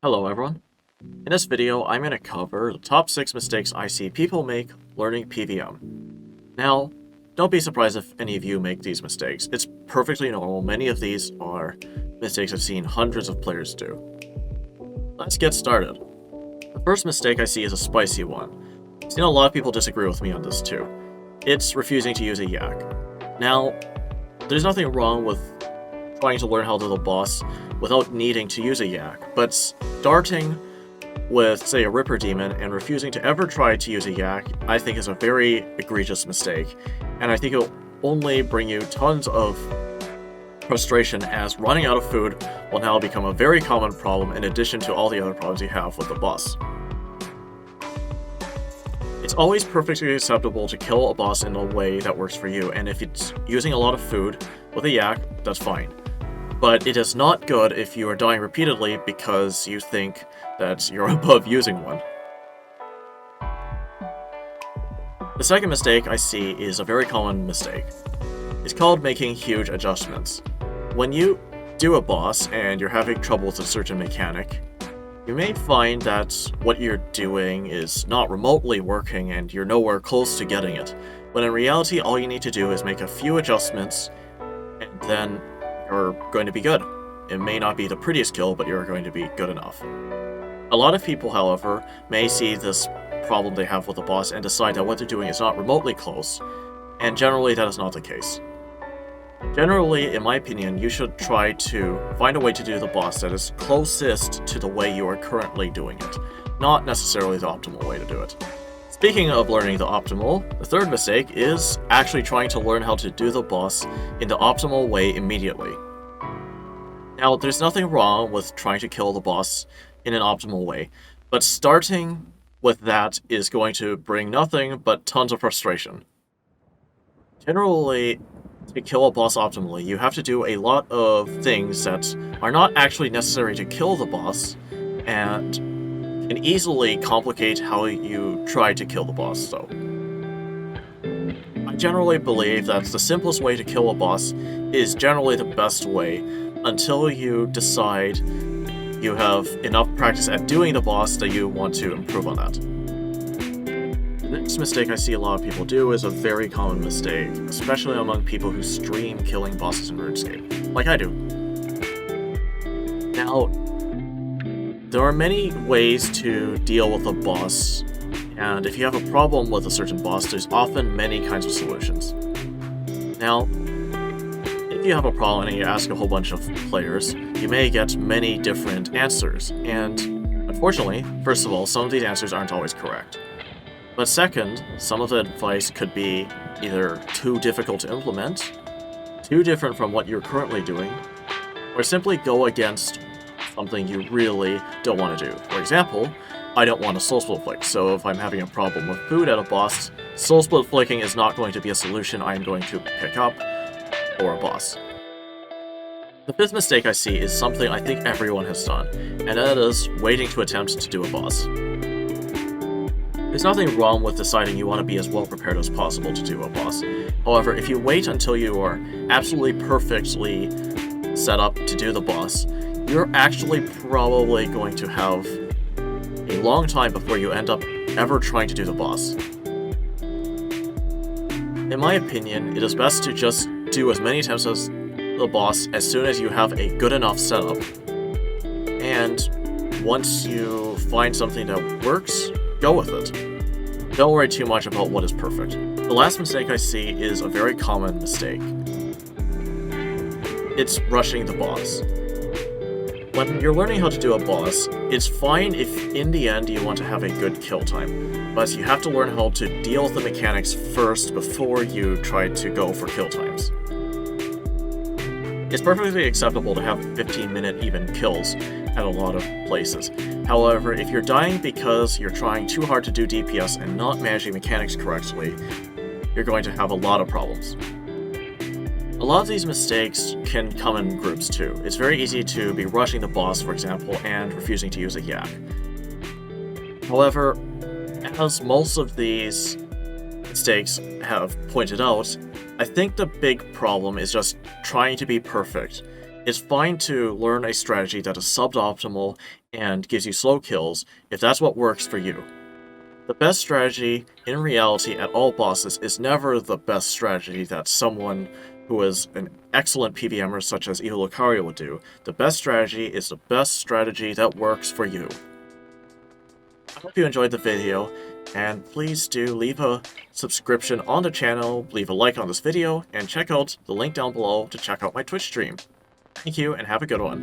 Hello everyone. In this video, I'm going to cover the top 6 mistakes I see people make learning PVM. Now, don't be surprised if any of you make these mistakes. It's perfectly normal. Many of these are mistakes I've seen hundreds of players do. Let's get started. The first mistake I see is a spicy one. I've seen a lot of people disagree with me on this too. It's refusing to use a yak. Now, there's nothing wrong with trying to learn how to do the boss without needing to use a yak, but starting with, say, a Ripper Demon and refusing to ever try to use a yak, I think is a very egregious mistake, and I think it'll only bring you tons of frustration as running out of food will now become a very common problem in addition to all the other problems you have with the boss. It's always perfectly acceptable to kill a boss in a way that works for you, and if it's using a lot of food with a yak, that's fine. But it is not good if you are dying repeatedly because you think that you're above using one. The second mistake I see is a very common mistake. It's called making huge adjustments. When you do a boss and you're having trouble with a certain mechanic, you may find that what you're doing is not remotely working and you're nowhere close to getting it, when in reality all you need to do is make a few adjustments and then you're going to be good. It may not be the prettiest kill, but you're going to be good enough. A lot of people, however, may see this problem they have with the boss and decide that what they're doing is not remotely close, and generally that is not the case. Generally, in my opinion, you should try to find a way to do the boss that is closest to the way you are currently doing it, not necessarily the optimal way to do it. Speaking of learning the optimal, the third mistake is actually trying to learn how to do the boss in the optimal way immediately. Now, there's nothing wrong with trying to kill the boss in an optimal way, but starting with that is going to bring nothing but tons of frustration. Generally, to kill a boss optimally, you have to do a lot of things that are not actually necessary to kill the boss, and can easily complicate how you try to kill the boss, so. I generally believe that the simplest way to kill a boss is generally the best way until you decide you have enough practice at doing the boss that you want to improve on that. The next mistake I see a lot of people do is a very common mistake, especially among people who stream killing bosses in RuneScape, like I do. Now, there are many ways to deal with a boss, and if you have a problem with a certain boss, there's often many kinds of solutions. Now, if you have a problem and you ask a whole bunch of players, you may get many different answers, and unfortunately, first of all, some of these answers aren't always correct. But second, some of the advice could be either too difficult to implement, too different from what you're currently doing, or simply go against something you really don't want to do. For example, I don't want to soul split flick, so if I'm having a problem with food at a boss, soul split flicking is not going to be a solution I'm going to pick up for a boss. The fifth mistake I see is something I think everyone has done, and that is waiting to attempt to do a boss. There's nothing wrong with deciding you want to be as well prepared as possible to do a boss. However, if you wait until you are absolutely perfectly set up to do the boss, you're actually probably going to have a long time before you end up ever trying to do the boss. In my opinion, it is best to just do as many attempts as the boss as soon as you have a good enough setup. And once you find something that works, go with it. Don't worry too much about what is perfect. The last mistake I see is a very common mistake. It's rushing the boss. When you're learning how to do a boss, it's fine if in the end you want to have a good kill time, but you have to learn how to deal with the mechanics first before you try to go for kill times. It's perfectly acceptable to have 15-minute even kills at a lot of places. However, if you're dying because you're trying too hard to do DPS and not managing mechanics correctly, you're going to have a lot of problems. A lot of these mistakes can come in groups too. It's very easy to be rushing the boss, for example, and refusing to use a yak. However, as most of these mistakes have pointed out, I think the big problem is just trying to be perfect It's fine to learn a strategy that is suboptimal and gives you slow kills if that's what works for you. The best strategy, in reality, at all bosses is never the best strategy that someone who is an excellent PVMer such as Eo Lucario would do. The best strategy is the best strategy that works for you. I hope you enjoyed the video, and please do leave a subscription on the channel, leave a like on this video, and check out the link down below to check out my Twitch stream. Thank you, and have a good one.